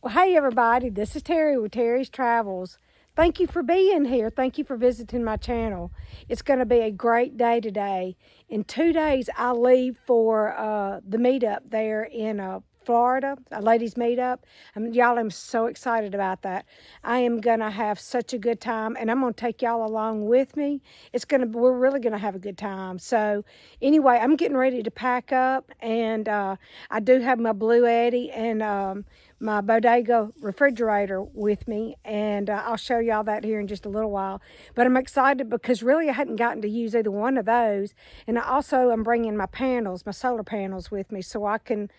Well, hey everybody, this is Terry with Terry's Travels. Thank you for being here. Thank you for visiting my channel. It's going to be a great day today. In 2 days, I leave for the meetup there in Florida, a ladies meetup. Y'all, I'm so excited about that. I am going to have such a good time, and I'm going to take y'all along with me. We're really going to have a good time. So anyway, I'm getting ready to pack up, and I do have my Blue Eddy and my Bodega refrigerator with me, and I'll show y'all that here in just a little while. But I'm excited because really I hadn't gotten to use either one of those, and I also am bringing my panels, my solar panels with me, so I can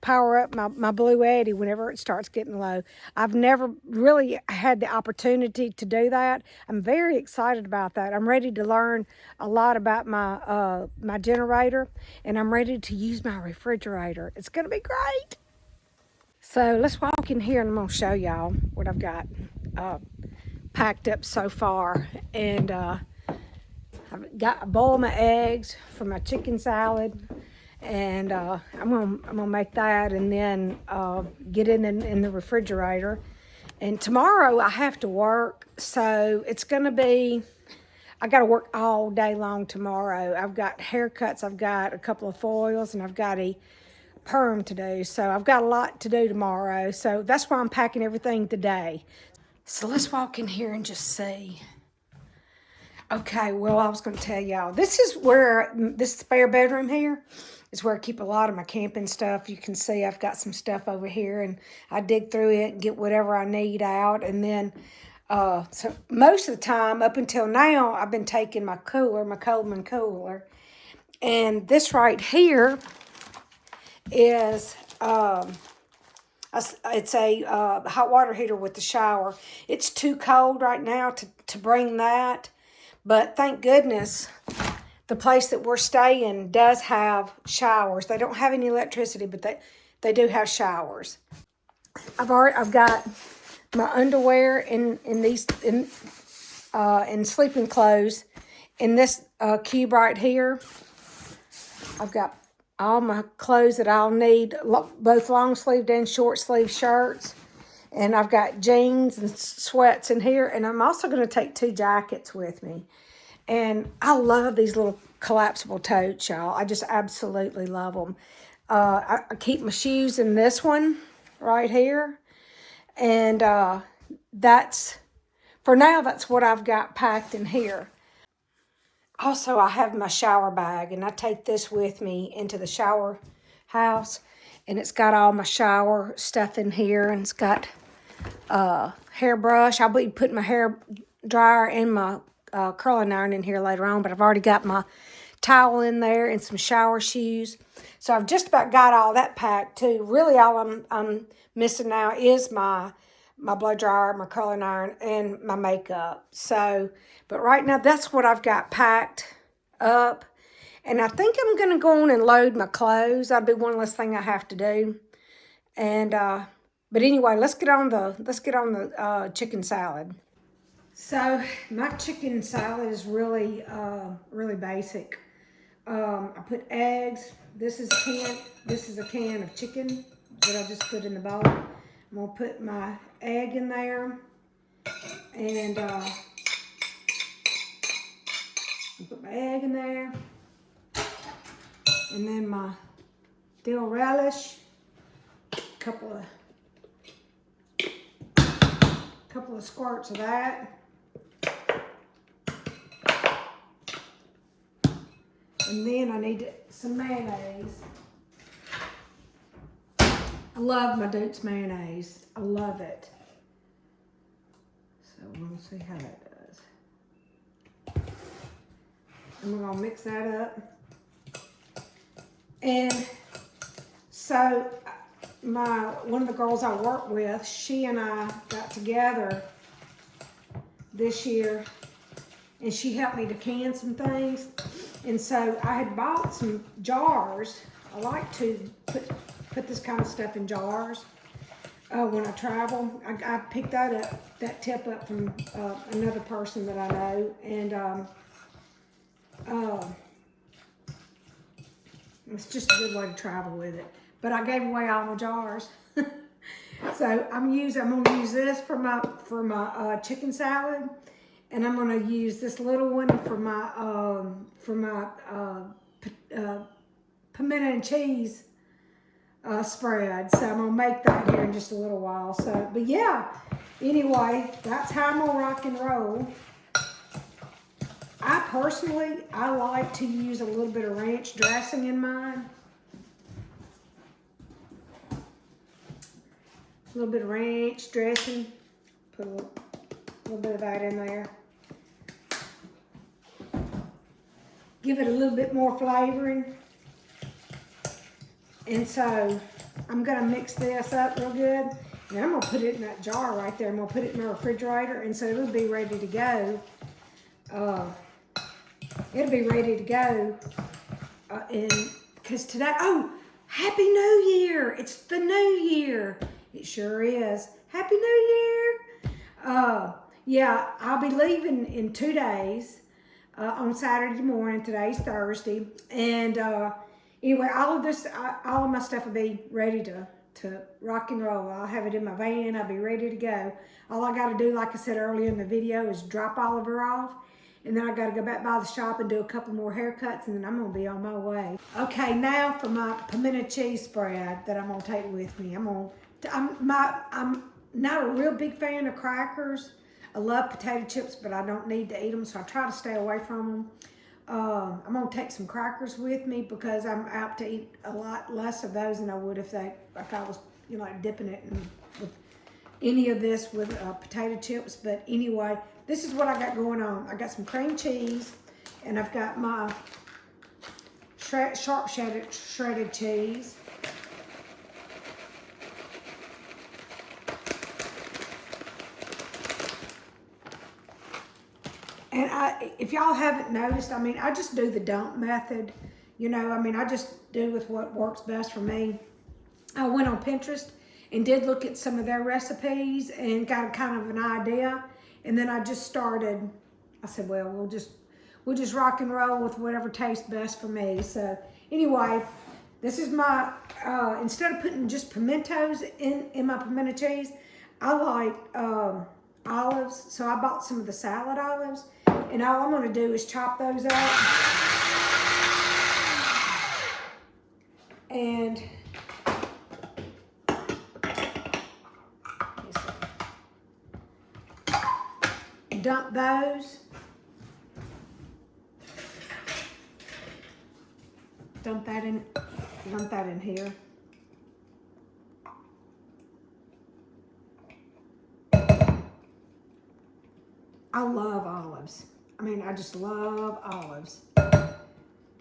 power up my Blue Eddy whenever it starts getting low. I've never really had the opportunity to do that. I'm very excited about that. I'm ready to learn a lot about my generator, and I'm ready to use my refrigerator. It's going to be great. So let's walk in here and I'm going to show y'all what I've got packed up so far. And I boiled my eggs for my chicken salad. And I'm gonna make that and then get in the refrigerator. And tomorrow I have to work, so it's gonna be, I gotta work all day long tomorrow. I've got haircuts, I've got a couple of foils, and I've got a perm to do. So I've got a lot to do tomorrow. So that's why I'm packing everything today. So let's walk in here and just see. Okay, well, I was going to tell y'all, this is where, this spare bedroom here is where I keep a lot of my camping stuff. You can see I've got some stuff over here, and I dig through it and get whatever I need out. And then, so most of the time, up until now, I've been taking my cooler, my Coleman cooler. And this right here is, it's a hot water heater with the shower. It's too cold right now to bring that. But thank goodness the place that we're staying does have showers. They don't have any electricity, but they do have showers. I've got my underwear in sleeping clothes in this cube right here. I've got all my clothes that I'll need, both long sleeved and short sleeve shirts. And I've got jeans and sweats in here. And I'm also going to take 2 jackets with me. And I love these little collapsible totes, y'all. I just absolutely love them. I keep my shoes in this one right here. And for now, that's what I've got packed in here. Also, I have my shower bag, and I take this with me into the shower house. And it's got all my shower stuff in here, and it's got hairbrush. I'll be putting my hair dryer and my curling iron in here later on, but I've already got my towel in there and some shower shoes. So I've just about got all that packed too. Really all I'm missing now is my blow dryer, my curling iron, and my makeup. So, but right now that's what I've got packed up. And I think I'm going to go on and load my clothes. That'll be one less thing I have to do. And, but anyway, let's get on the chicken salad. So my chicken salad is really, really basic. I put eggs. This is a can of chicken that I just put in the bowl. I'm gonna put my egg in there, and put my egg in there, and then my dill relish, couple of squirts of that. And then I need some mayonnaise. I love my Duke's mayonnaise. I love it. So we'll see how that does. And we're gonna mix that up. And so one of the girls I work with, she and I got together this year, and she helped me to can some things. And so I had bought some jars. I like to put this kind of stuff in jars when I travel. I picked that tip up from another person that I know, and it's just a good way to travel with it. but I gave away all my jars. So I'm gonna use this for my chicken salad, and I'm gonna use this little one for my pimento and cheese spread. So I'm gonna make that here in just a little while. So, but yeah, anyway, that's how I'm gonna rock and roll. I personally like to use a little bit of ranch dressing in mine. A little bit of ranch dressing. Put a little bit of that in there. Give it a little bit more flavoring. And so I'm gonna mix this up real good. And I'm gonna put it in that jar right there. I'm gonna put it in the refrigerator, and so it'll be ready to go. It'll be ready to go. And because today, oh, Happy New Year! It's the New Year. It sure is. Happy New Year! Yeah, I'll be leaving in 2 days on Saturday morning. Today's Thursday, and anyway, all of my stuff will be ready to rock and roll. I'll have it in my van. I'll be ready to go. All I got to do, like I said earlier in the video, is drop Oliver off, and then I got to go back by the shop and do a couple more haircuts, and then I'm gonna be on my way. Okay, now for my pimento cheese spread that I'm gonna take with me. I'm not a real big fan of crackers. I love potato chips, but I don't need to eat them, so I try to stay away from them. I'm gonna take some crackers with me because I'm apt to eat a lot less of those than I would if I was, you know, like dipping it in with any of this with potato chips. But anyway, this is what I got going on. I got some cream cheese, and I've got my sharp shredded cheese. And if y'all haven't noticed, I mean, I just do the dump method. You know, I mean, I just do with what works best for me. I went on Pinterest and did look at some of their recipes and got kind of an idea. And then I just started, I said, well, we'll just rock and roll with whatever tastes best for me. So anyway, this is my, instead of putting just pimentos in my pimento cheese, I like olives. So I bought some of the salad olives. And all I'm gonna do is chop those up. And dump those. Dump that in here. I love olives. I mean, I just love olives.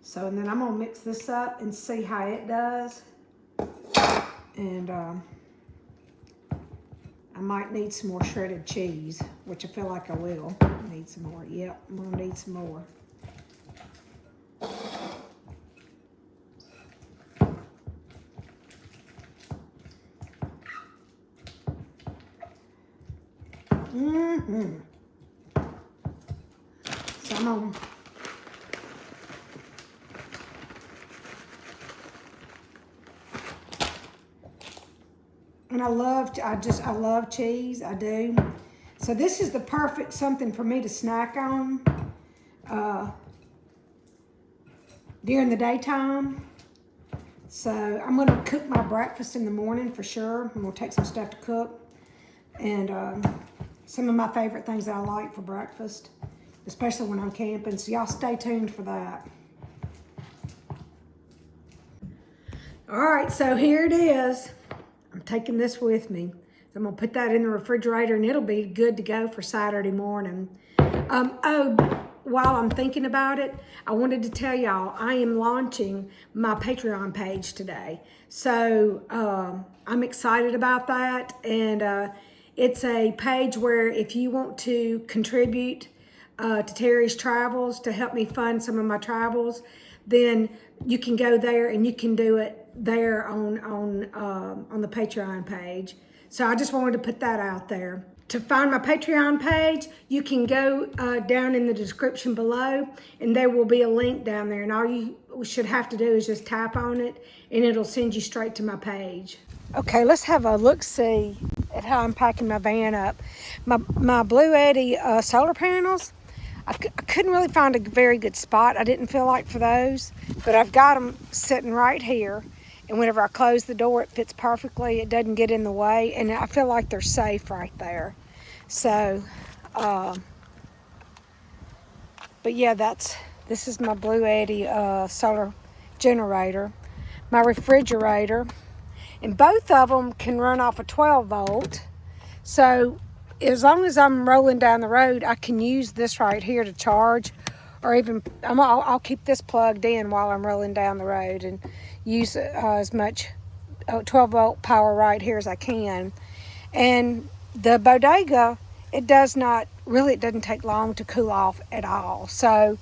So, and then I'm gonna mix this up and see how it does. And I might need some more shredded cheese, which I feel like I will need some more. Yep, I'm gonna need some more. So I'm gonna and I love cheese, I do. So this is the perfect something for me to snack on during the daytime. So I'm gonna cook my breakfast in the morning for sure. I'm gonna take some stuff to cook. And some of my favorite things that I like for breakfast, especially when I'm camping. So y'all stay tuned for that. All right, so here it is. I'm taking this with me. So I'm gonna put that in the refrigerator and it'll be good to go for Saturday morning. While I'm thinking about it, I wanted to tell y'all I am launching my Patreon page today. So I'm excited about that. And it's a page where if you want to contribute to Terri's travels to help me fund some of my travels, then you can go there and you can do it there on the Patreon page. So I just wanted to put that out there. to find my Patreon page, you can go down in the description below, and there will be a link down there. And all you should have to do is just tap on it, and it'll send you straight to my page. Okay, let's have a look-see at how I'm packing my van up. My Blue Eddy solar panels, I couldn't really find a very good spot. I didn't feel like for those, but I've got them sitting right here. And whenever I close the door, it fits perfectly. It doesn't get in the way, and I feel like they're safe right there. So, but yeah, this is my Blue Eddy solar generator, my refrigerator, and both of them can run off a 12 volt. So as long as I'm rolling down the road, I can use this right here to charge, or even I'll keep this plugged in while I'm rolling down the road and use as much 12 volt power right here as I can. And the Bodega, it doesn't take long to cool off at all. So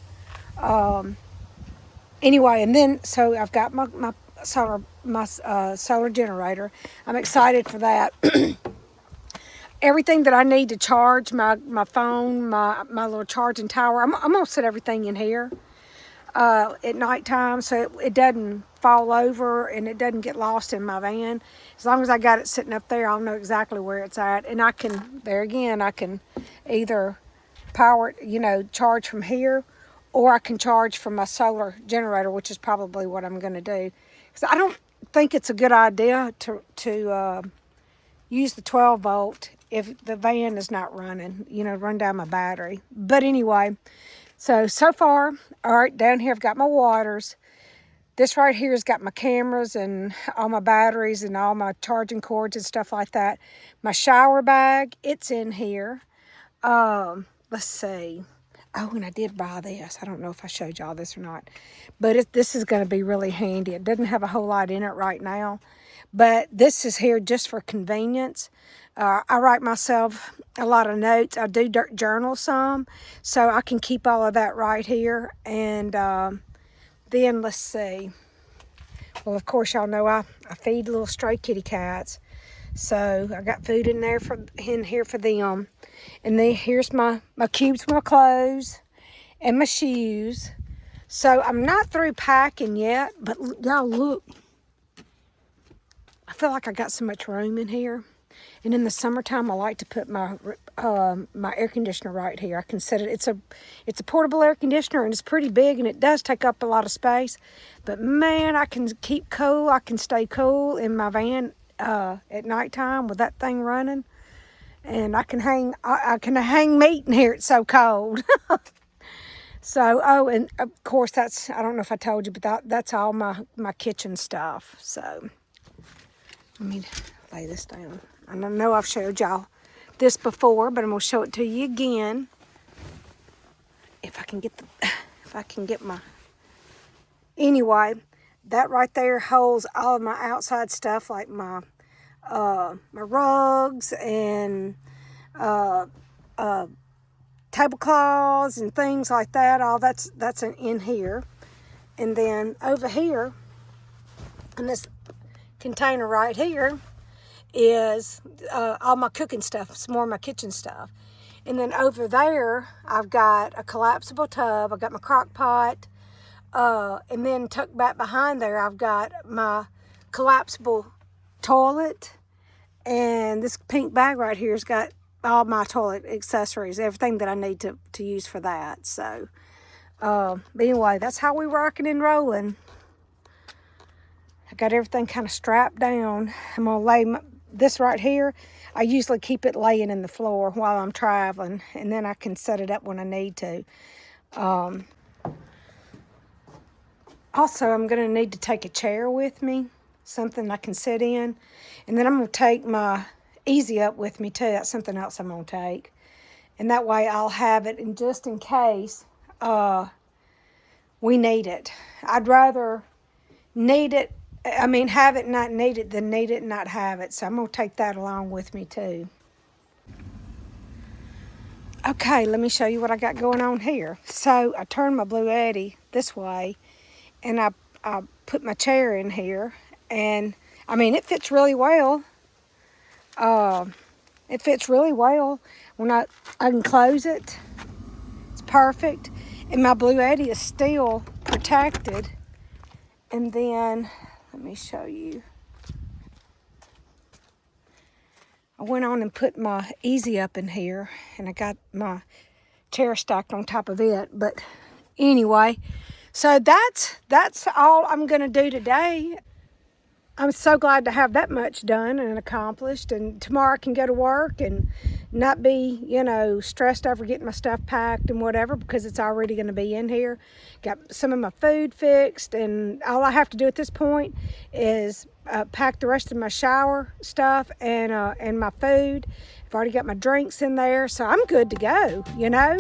anyway, and then so I've got my solar generator. I'm excited for that. Everything that I need to charge my phone, my little charging tower, I'm gonna set everything in here at nighttime so it doesn't fall over and it doesn't get lost in my van. As long as I got it sitting up there, I'll know exactly where it's at, and I can either power it, charge from here, or I can charge from my solar generator, which is probably what I'm going to do. Because I don't think it's a good idea to use the 12 volt if the van is not running, run down my battery. But anyway, so far, all right, down here I've got my waters. This right here has got my cameras and all my batteries and all my charging cords and stuff like that. My shower bag, it's in here. Let's see. Oh, and I did buy this. I don't know if I showed y'all this or not. But this is going to be really handy. It doesn't have a whole lot in it right now. But this is here just for convenience. I write myself a lot of notes. I do journal some. So I can keep all of that right here. And then let's see. Well, of course, y'all know I feed little stray kitty cats. So I got food in here for them. And then here's my cubes for my clothes and my shoes. So I'm not through packing yet, but y'all look. I feel like I got so much room in here. And in the summertime, I like to put my air conditioner right here. I can set it. It's a portable air conditioner, and it's pretty big, and it does take up a lot of space. But man, I can keep cool. I can stay cool in my van at nighttime with that thing running. And I can hang meat in here. It's so cold. So, and of course I don't know if I told you, but that's all my kitchen stuff. So, let me lay this down. I know I've showed y'all this before, but I'm gonna show it to you again. If I can get my, anyway, that right there holds all of my outside stuff, like my rugs and tablecloths and things like that. All that's in here. And then over here, in this container right here, is all my cooking stuff, some more of my kitchen stuff. And then over there, I've got a collapsible tub. I've got my crock pot. And then tucked back behind there, I've got my collapsible toilet. And this pink bag right here has got all my toilet accessories, everything that I need to use for that. So, but anyway, that's how we rocking and rolling. I got everything kind of strapped down. I'm going to lay this right here. I usually keep it laying in the floor while I'm traveling, and then I can set it up when I need to. Also, I'm going to need to take a chair with me, something I can sit in. And then I'm going to take my Easy Up with me too. That's something else I'm going to take. And that way I'll have it, and just in case we need it. I'd rather have it and not need it than need it and not have it. So I'm going to take that along with me too. Okay, let me show you what I got going on here. So I turned my Blue Eddy this way, and I put my chair in here. And, it fits really well. It fits really well. When I can close it, it's perfect. And my Blue Eddy is still protected. And then, let me show you. I went on and put my Easy up in here, and I got my chair stacked on top of it. But anyway, so that's all I'm gonna do today. I'm so glad to have that much done and accomplished, and tomorrow I can go to work and not be, you know, stressed over getting my stuff packed and whatever, because it's already going to be in here. Got some of my food fixed, and all I have to do at this point is pack the rest of my shower stuff and my food. I've already got my drinks in there, so I'm good to go, you know.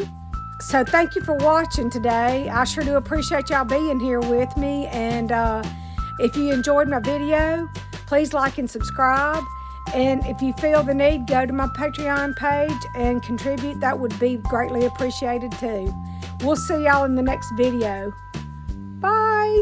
So thank you for watching today. I sure do appreciate y'all being here with me, and if you enjoyed my video, please like and subscribe. And if you feel the need, go to my Patreon page and contribute. That would be greatly appreciated too. We'll see y'all in the next video. Bye.